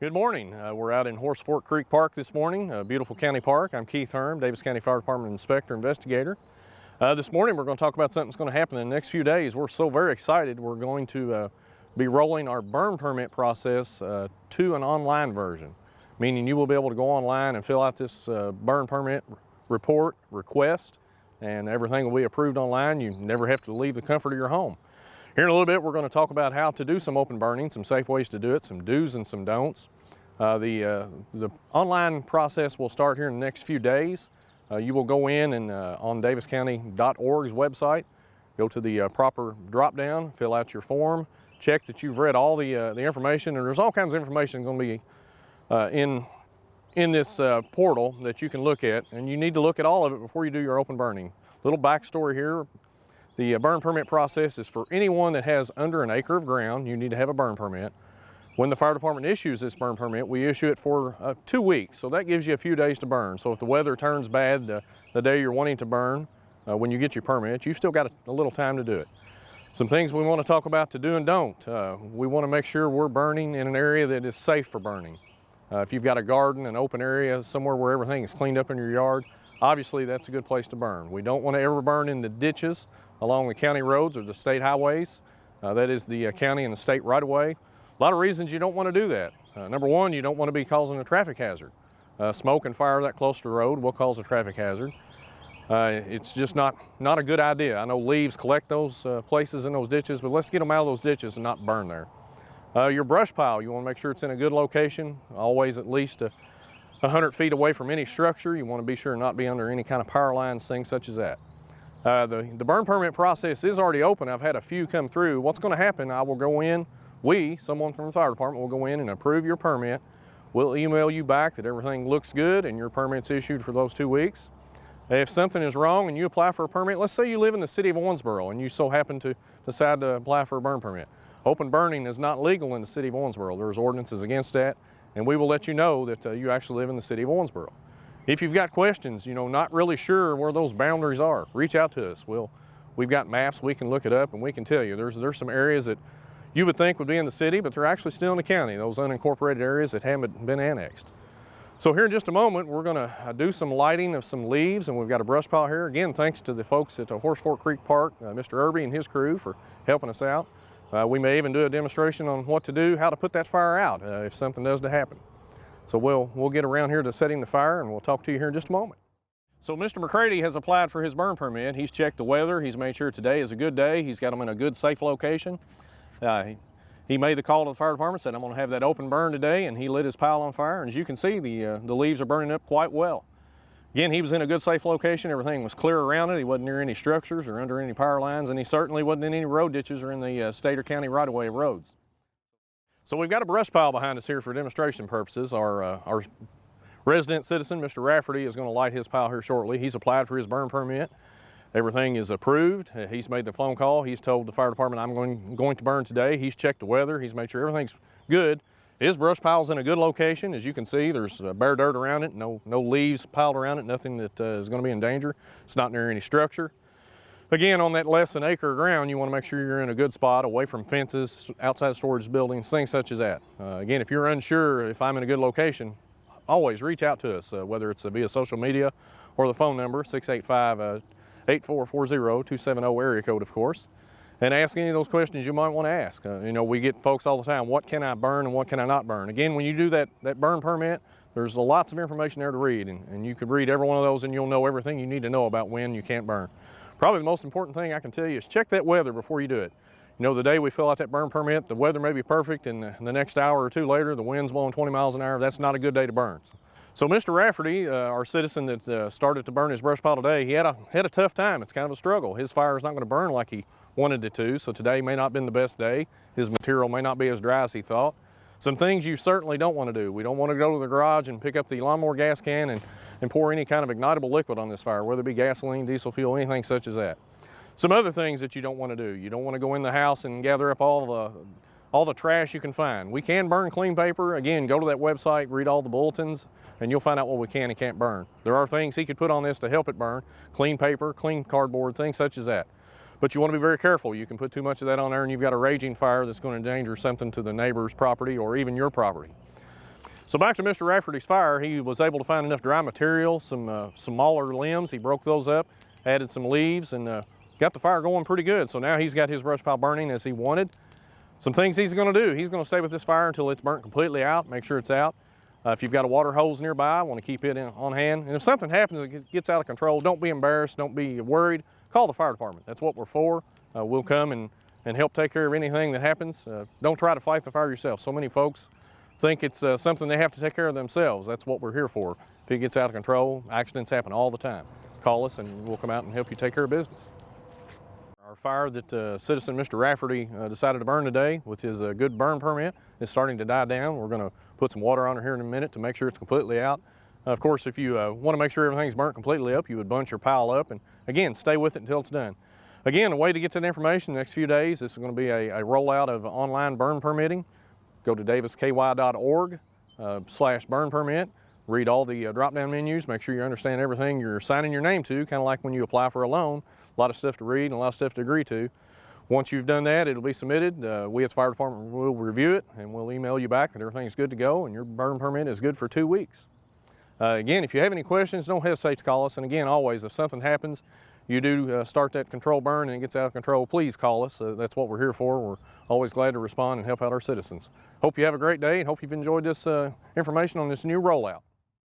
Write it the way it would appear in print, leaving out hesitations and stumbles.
Good morning. We're out in Horse Fork Creek Park this morning, a beautiful county park. I'm Keith Herm, Daviess County Fire Department Inspector Investigator. This morning we're going to talk about something that's going to happen in the next few days. We're so very excited. We're going to be rolling our burn permit process to an online version, meaning you will be able to go online and fill out this burn permit report request, and everything will be approved online. You never have to leave the comfort of your home. Here in a little bit, we're going to talk about how to do some open burning, some safe ways to do it, some do's and some don'ts. The online process will start here in the next few days. You will go in and on daviesscounty.org's website, go to the proper drop-down, fill out your form, check that you've read all the information, and there's all kinds of information going to be in this portal that you can look at, and you need to look at all of it before you do your open burning. Little backstory here. The burn permit process is for anyone that has under an acre of ground. You need to have a burn permit. When the fire department issues this burn permit, we issue it for 2 weeks, so that gives you a few days to burn. So if the weather turns bad the day you're wanting to burn, when you get your permit, you've still got a little time to do it. Some things we want to talk about to do and don't. We want to make sure we're burning in an area that is safe for burning. If you've got a garden, an open area, somewhere where everything is cleaned up in your yard, obviously that's a good place to burn. We don't want to ever burn in the ditches along the county roads or the state highways. That is the county and the state right-of-way. A lot of reasons you don't want to do that. Number one, you don't want to be causing a traffic hazard. Smoke and fire that close to the road will cause a traffic hazard. It's just not a good idea. I know leaves collect those places in those ditches, but let's get them out of those ditches and not burn there. Your brush pile, you want to make sure it's in a good location, always at least 100 feet away from any structure. You want to be sure not be under any kind of power lines, things such as that. The burn permit process is already open. I've had a few come through. What's going to happen, I will go in, someone from the fire department will go in and approve your permit. We'll email you back that everything looks good and your permit's issued for those 2 weeks. If something is wrong and you apply for a permit, let's say you live in the city of Owensboro and you so happen to decide to apply for a burn permit. Open burning is not legal in the city of Owensboro. There's ordinances against that, and we will let you know that you actually live in the city of Owensboro. If you've got questions, not really sure where those boundaries are, reach out to us. We've got maps, we can look it up and we can tell you. There's some areas that you would think would be in the city, but they're actually still in the county, those unincorporated areas that haven't been annexed. So here in just a moment, we're gonna do some lighting of some leaves, and we've got a brush pile here. Again, thanks to the folks at the Horse Fork Creek Park, Mr. Irby and his crew for helping us out. We may even do a demonstration on what to do, how to put that fire out if something does to happen. So we'll get around here to setting the fire, and we'll talk to you here in just a moment. So Mr. McCready has applied for his burn permit. He's checked the weather. He's made sure today is a good day. He's got them in a good, safe location. He made the call to the fire department, said I'm going to have that open burn today, and he lit his pile on fire. And as you can see, the leaves are burning up quite well. Again, he was in a good, safe location. Everything was clear around it. He wasn't near any structures or under any power lines, and he certainly wasn't in any road ditches or in the state or county right-of-way of roads. So we've got a brush pile behind us here for demonstration purposes. Our resident citizen, Mr. Rafferty, is going to light his pile here shortly. He's applied for his burn permit. Everything is approved. He's made the phone call. He's told the fire department I'm going to burn today. He's checked the weather. He's made sure everything's good. His brush pile's in a good location. As you can see, there's bare dirt around it, no leaves piled around it, nothing that is going to be in danger. It's not near any structure. Again, on that less than acre of ground, you want to make sure you're in a good spot, away from fences, outside storage buildings, things such as that. Again, if you're unsure if I'm in a good location, always reach out to us, whether it's via social media or the phone number, 685-8440, 270 area code, of course, and ask any of those questions you might want to ask. We get folks all the time, what can I burn and what can I not burn? Again, when you do that burn permit, there's lots of information there to read, and you could read every one of those and you'll know everything you need to know about when you can't burn. Probably the most important thing I can tell you is check that weather before you do it. The day we fill out that burn permit, the weather may be perfect, and the next hour or two later, the wind's blowing 20 miles an hour. That's not a good day to burn. So Mr. Rafferty, our citizen that started to burn his brush pile today, he had a tough time. It's kind of a struggle. His fire is not going to burn like he wanted it to, so today may not have been the best day. His material may not be as dry as he thought. Some things you certainly don't want to do. We don't want to go to the garage and pick up the lawnmower gas can and pour any kind of ignitable liquid on this fire, whether it be gasoline, diesel fuel, anything such as that. Some other things that you don't want to do. You don't want to go in the house and gather up all the trash you can find. We can burn clean paper. Again, go to that website, read all the bulletins, and you'll find out what we can and can't burn. There are things he could put on this to help it burn. Clean paper, clean cardboard, things such as that. But you want to be very careful. You can put too much of that on there and you've got a raging fire that's going to endanger something to the neighbor's property or even your property. So back to Mr. Rafferty's fire, he was able to find enough dry material, some smaller limbs. He broke those up, added some leaves, and got the fire going pretty good. So now he's got his brush pile burning as he wanted. Some things he's gonna do, he's gonna stay with this fire until it's burnt completely out, make sure it's out. If you've got a water hose nearby, want to keep it on hand. And if something happens that gets out of control, don't be embarrassed, don't be worried. Call the fire department. That's what we're for. We'll come and help take care of anything that happens. Don't try to fight the fire yourself. So many folks think it's something they have to take care of themselves. That's what we're here for. If it gets out of control, accidents happen all the time. Call us and we'll come out and help you take care of business. Our fire that citizen Mr. Rafferty decided to burn today with his good burn permit is starting to die down. We're going to put some water on it here in a minute to make sure it's completely out. Of course, if you want to make sure everything's burnt completely up, you would bunch your pile up and again, stay with it until it's done. Again, a way to get to that information the next few days, this is going to be a rollout of online burn permitting. Go to daviessky.org/burn permit. Read all the drop-down menus, make sure you understand everything you're signing your name to, kind of like when you apply for a loan. A lot of stuff to read and a lot of stuff to agree to. Once you've done that, it'll be submitted. We at the fire department will review it and we'll email you back that everything's good to go and your burn permit is good for 2 weeks. Again, if you have any questions, don't hesitate to call us. And again, always, if something happens, you do start that control burn and it gets out of control, please call us. That's what we're here for. We're always glad to respond and help out our citizens. Hope you have a great day and hope you've enjoyed this information on this new rollout.